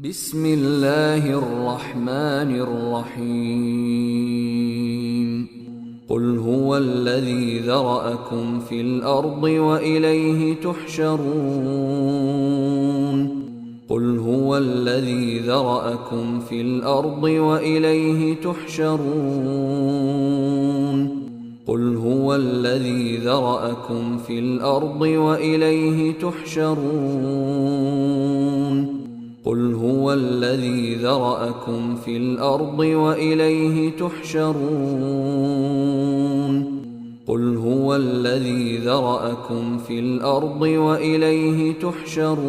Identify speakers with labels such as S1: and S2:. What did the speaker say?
S1: بسم الله الرحمن الرحيم قل هو الذي ذرأكم في الأرض وإليه تحشرون قل هو الذي ذرأكم في الأرض وإليه تحشرون قل هو الذي ذرأكم في الأرض وإليه تحشرون قل هو الذي ذرأكم في الأرض وإليه تحشرون قل هو الذي ذرأكم في الأرض وإليه تحشرون